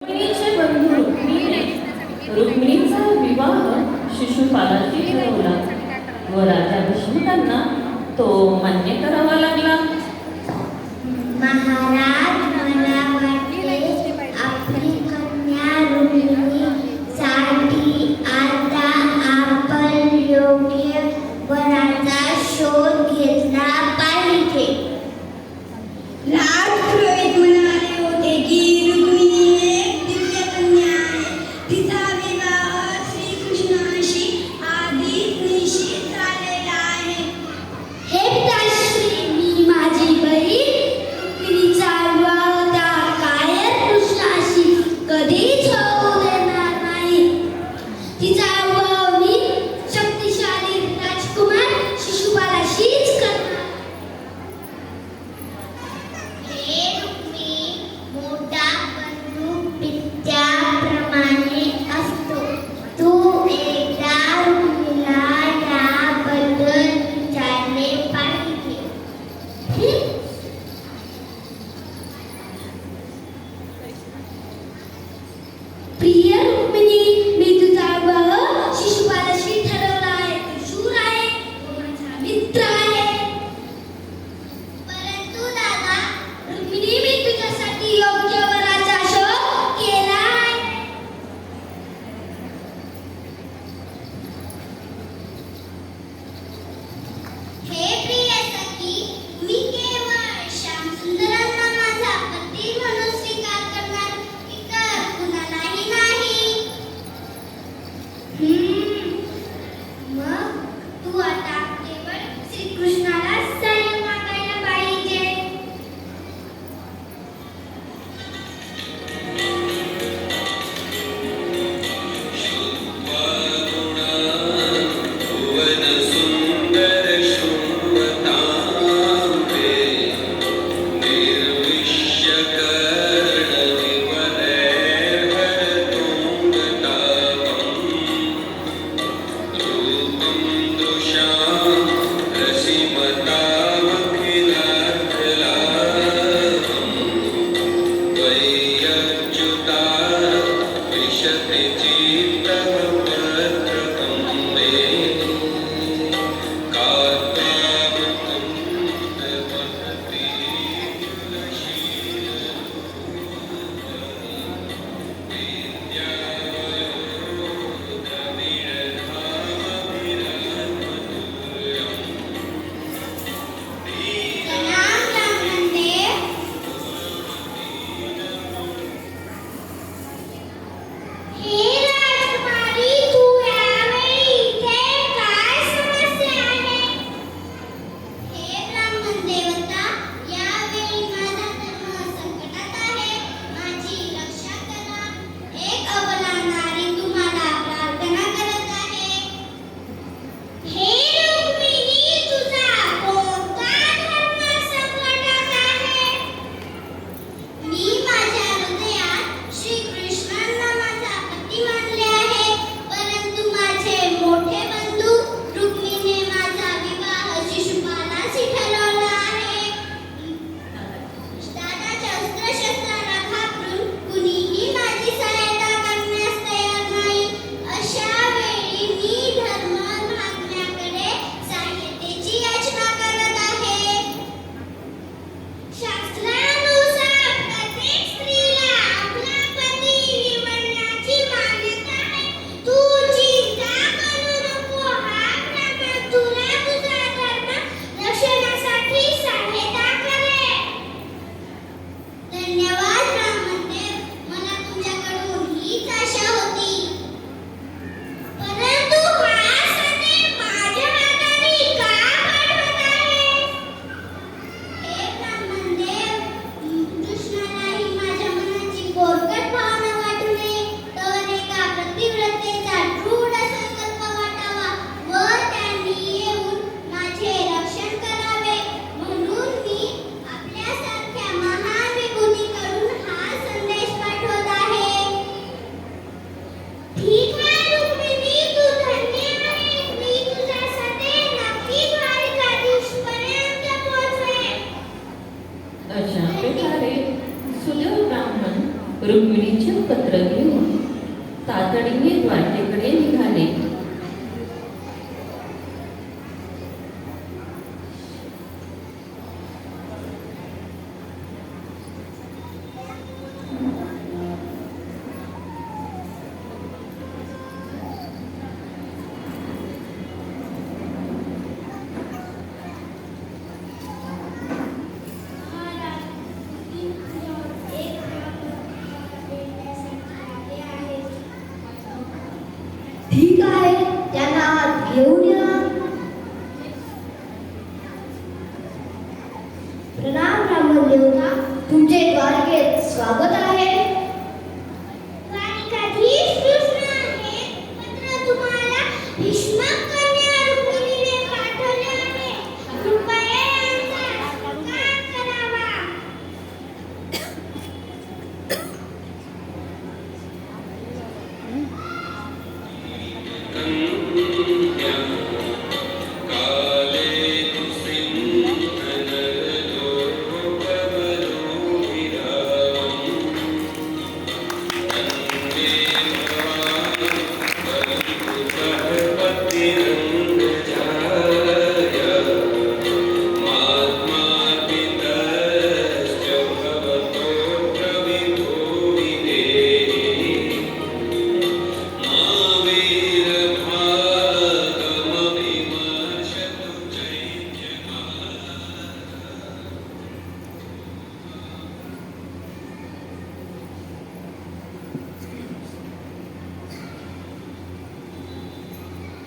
रुक्मिणीचे बंधू रुक्मिणीचा विवाह शिशुपालाशी ठरवला व राजा भीष्मकांना तो मान्य करावा लागला. महाराज, मला वाटते आपली कन्या रुक्मिणीसाठी आता आपण योग्य वराचा शोध घेतला पाहिजे. राजपुरोहित म्हणाले होते की रुक्मिणी एक दिव्य कन्या आहे. तिचा विवाह श्रीकृष्णाशी आधीच निश्चित झालेला आहे. हे पिताश्री, मी माझी बहीण रुक्मिणीचा विवाह त्या कायर कृष्णाशी कधीच होऊ देणार नाही. तिचा विवाह मी शक्तिशाली राजकुमार शिशुपालाशीच करणार. हे रुक्मिणी, मोठा बंधू पित्याप्रमाणे असतो. तू एकदा रुक्मिणीला याबद्दल विचारले पाहिजे. प्रिय रुक्मिणी, मी तुझा विवाह शिशुपालाशी ठरवला आहे. तू शूर आहे, तो माझा मित्र आहे. परंतु दादा, रुक्मिणी, मी तुझ्यासाठी योग्य वराचा शोध केला आहे. हे प्रिय सखी, मी केवळ श्यामसुंदरांना माझा पती म्हणून स्वीकार करणार, इतर कुणालाही नाही. मग तू आता केवळ श्रीकृष्णालाच सहाय्य मागायला पाहिजे. हे पत्र घेऊन तातडीने द्वारकेकडे निघाले. ठीक आहे, त्यांना आत घेऊन या. प्रणाम ब्राह्मण देवता, तुमचे द्वारकेत स्वागत आहे. द्वारकाधीश कृष्ण आहे. पत्र तुम्हाला भीष्मक कन्या रुक्मिणीने पाठवले आहे. कृपया यांचा स्वीकार करावा.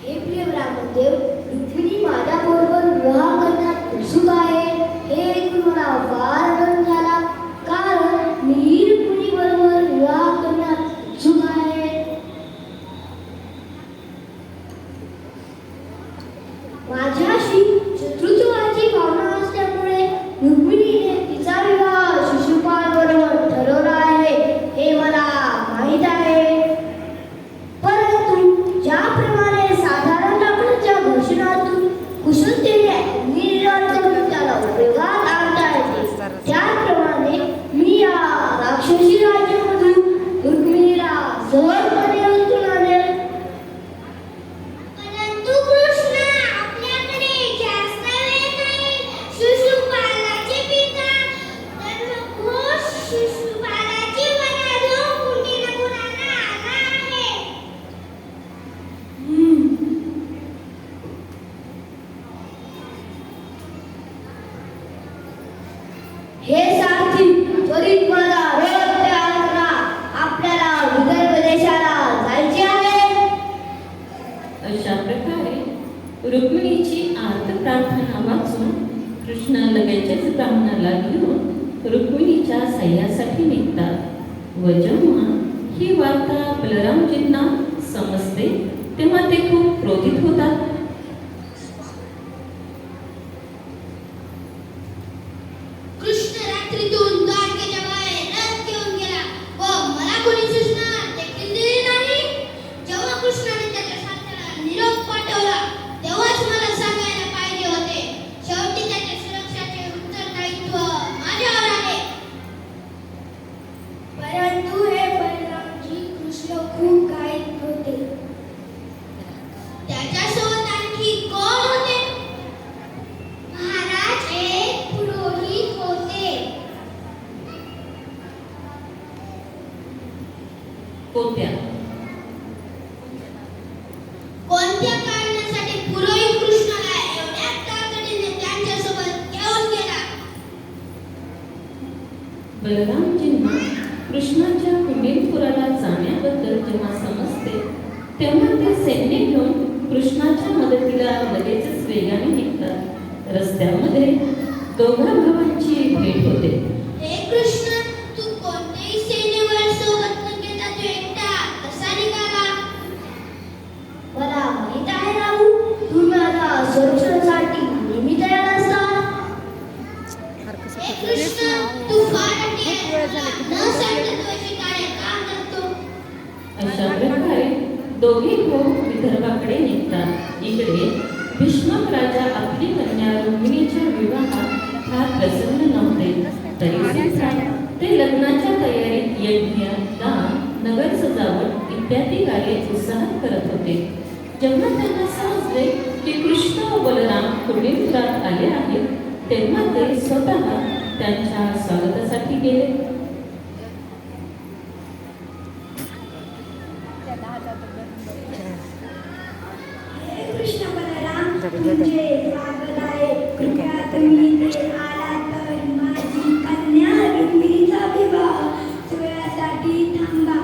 हे प्रिय ब्राह्मणदेव, रुक्मिणी माझ्याबरोबर विवाह करण्यात उत्सुक आहे. हे ऐकून मला फार आनंद झाला, कारण मी रुक्मिणी बरोबर विवाह करण्यात उत्सुक आहे. माझ्याशी शत्रुत्वाची भावना असल्यामुळे रुक्मिणीने तिचा विवाह शिशुपाल बरोबर ठरवला आहे, हे मला माहीत आहे. परंतु ज्याप्रमाणे साधारण लाकडाच्या घर्षणातून कुशलतेने निर्माण करून त्याला उपयोगात आणता येते, त्याप्रमाणे मी या राक्षसी राज्यामधून रुक्मिणीला सहजपणे उचलून आणेल. परंतु कृष्ण, आपल्याकडे जास्त वेळ नाही. शिशुपालाचे पिता धर्मघोष शिशुपालाची वधा घेऊन कुंतिपुराला आला आहे. हे सारथी, त्वरित माझा रथ तयार करा. आपल्याला विदर्भ देशाला जायचे आहे. अशा प्रकारे रुक्मिणीची आर्त प्रार्थना वाचून कृष्ण लगेचच ब्राह्मणाला घेऊन रुक्मिणीच्या सह्यासाठी निघतात. व जेव्हा ही वार्ता बलरामजींना समजते तेव्हा ते खूप क्रोधित होतात. कृष्ण रात्रीतून द्वारकेच्या बाहेर रथ घेऊन गेला व मला कोणी सूचना देखील दिली नाही. जेव्हा कृष्णाने त्याच्या साथीला निरोप पाठवला तेव्हाच मला सांगायला पाहिजे होते. शेवटी त्याच्या सुरक्षेचे उत्तरदायित्व माझ्यावर आहे. परंतु हे बलरामजी, कृष्ण खूप घाईत होते. त्याच्यासोबत आणखी कोण होते? महाराज, एक पुरोहित होते. कोणत्या कोणत्या कारणासाठी पुरोहित कृष्णाला एवढ्या तातडीने त्यांच्यासोबत घेऊन गेला? बलरामजींना कृष्णाच्या कुंडीपुराला जाण्याबद्दल जेव्हा समजते तेव्हा ते सैन्य घेऊन कृष्णाच्या मदतीला लगेचच वेगाने निघतात. रस्त्यामध्ये दोघा भावांची भेट होते. हे कृष्ण, तू कोणत्याही सेनेवर सोबत न घेता तू एकटा कसा निघाला? मला माहित आहे राहू, तुम्ही आता संरक्षणासाठी नेहमी तयार असतात. हे कृष्ण, तू फार न सांगतोची कार्य का करतो? अशा प्रकारे दोघे भाऊ विदर्भाकडे निघतात. इकडे भीष्मक राजा आपली कन्या रुक्मिणीच्या विवाहात फार प्रसन्न नव्हते. तरी सुद्धा ते लग्नाच्या तयारीत यज्ञ, दान नगर सजावट इत्यादी कार्ये उत्साहात करत होते. जेव्हा त्यांना समजले की कृष्ण व बलराम कुंडीपुरात आले आहेत, तेव्हा ते स्वतः त्यांच्या स्वागतासाठी गेले. कृष्ण बलराम तुमचे स्वागत आहे. कृपया तुम्ही इथे आलात तर माझी कन्या रुक्मिणीचा विवाह सोहळ्यासाठी थांबा.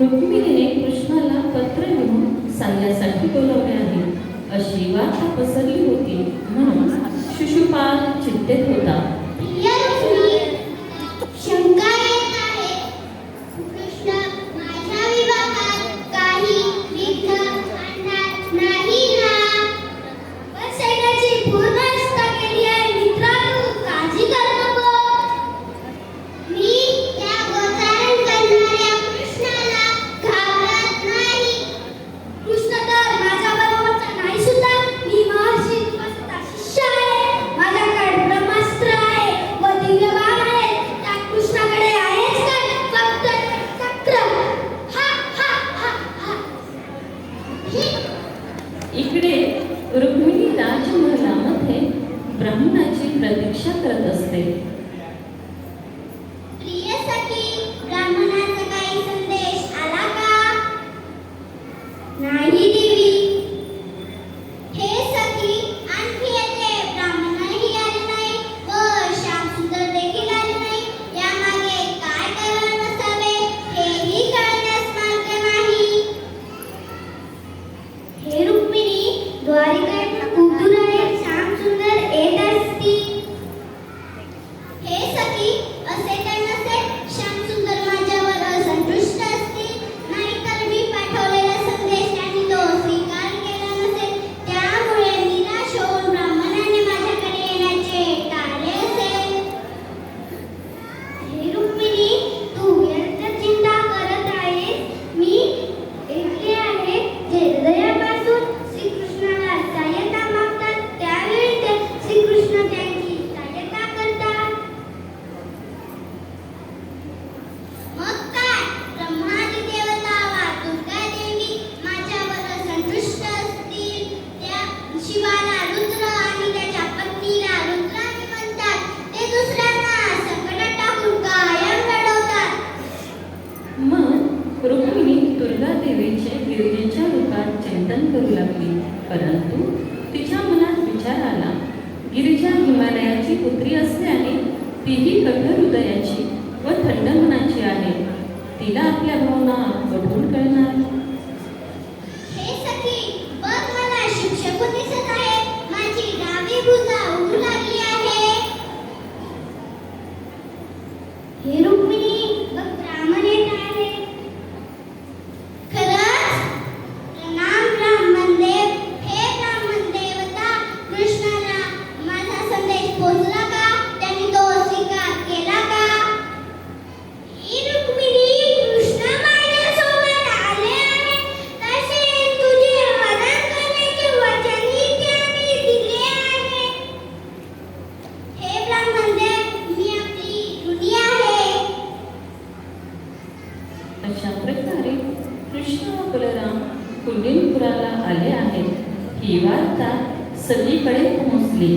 रुक्मिणीने कृष्णाला पत्र लिहून सांगण्यासाठी बोलावले आहे अशी वार्ता पसरली होती, म्हणून शिशुपाल चिंतेत होता. प्रिय रुक्मिणी, शंका येत आहे. कृष्ण माझ्या विवाहात काही विघ्न आणणार नाही ना? पण सैन्याची पूर्ण व्यवस्था केली आहे. मित्रा, तू काळजी करू नको. मी त्या गोचारण करणाऱ्या कृष्णाला घाबरत नाही. कृष्ण तर माझ्या बरोबरचा नाही सुद्धा. मी महर्षी दुर्वासाचा शिष्य आहे. माझ्याकडे ब्रह्मास्त्र आहे व दिव्य बाण आहे. त्या कृष्णाकडे आहेच काय? फक्त चक्र. हा हा हा हा. इकडे रुक्मिणी राजमहालामध्ये ब्राह्मणाची प्रतीक्षा करत असते. प्रिय सखी, ब्राह्मणाचा काही संदेश आला का? नाही देवी. हे सखी, आणखी येथे ब्राह्मणही आले नाही व श्यामसुंदर देखील आले नाही. यामागे काय कारण असावे हेही कळण्यास मार्ग नाही. हे रुक्मिणी, द्वारिकेतून खूप दूर आहे. श्यामसुंदर येत असतील. हे सखी, असे तर नसेल. श्यामसुंदर माझ्यावर असंतुष्ट असतील. नाहीतर मी पाठवलेला संदेश त्यांनी तो स्वीकार केला नसेल. त्यामुळे निराश होऊन ब्राह्मणाने माझ्याकडे येण्याचे टाळले असेल. हे रुक्मिणी, तू व्यर्थ चिंता करत आहेस. मी ऐकले आहे जे हृदयापासून श्रीकृष्णाला सहाय्यता मागतात त्यावेळी ते श्रीकृष्ण त्यांची सहाय्यता करतात. मग काय, ब्रह्मादी देवता वा दुर्गा देवी माझ्यावर संतुष्ट असतील. त्या शिवाला रुद्र आणि त्याच्या पत्नीला रुद्राणी म्हणतात. ते दुसऱ्यांना संकटात टाकून कायम लढवतात. मग रुक्मिणी दुर्गा देवीचे गिरिजेच्या रूपात चिंतन करू लागली. परंतु तिच्या मनात विचार आला, गिरिजा हिमालयाची पुत्री असल्याने तीही कठोर हृदयाची व थंड मनाची आहे. तिला आपल्या भावना कुठून कळणार? हे सखी, बघ, मला शिक्षक दिसत आहे. माझी डावी भुजा उडू लागली आहे. हे रुक्मिणी, बघ, ब्राह्मण येत आहे. खरंच? प्रणाम ब्राह्मण देव. हे ब्राह्मण देवता, कृष्णाला माझा संदेश पोहोचला का? त्यांनी तो स्वीकार केला का? ही रुक्मिणी, कृष्ण माझ्यासोबत आले आहेत. तसे तुझे वदन करण्याचे वचनही त्यांनी दिले आहे. हे ब्राह्मण देव, मी आपली ऋणी आहे. अशा प्रकारे कृष्ण व बलराम कुंडीपुराला आले आहेत ही वार्ता सगळीकडे पोहोचली.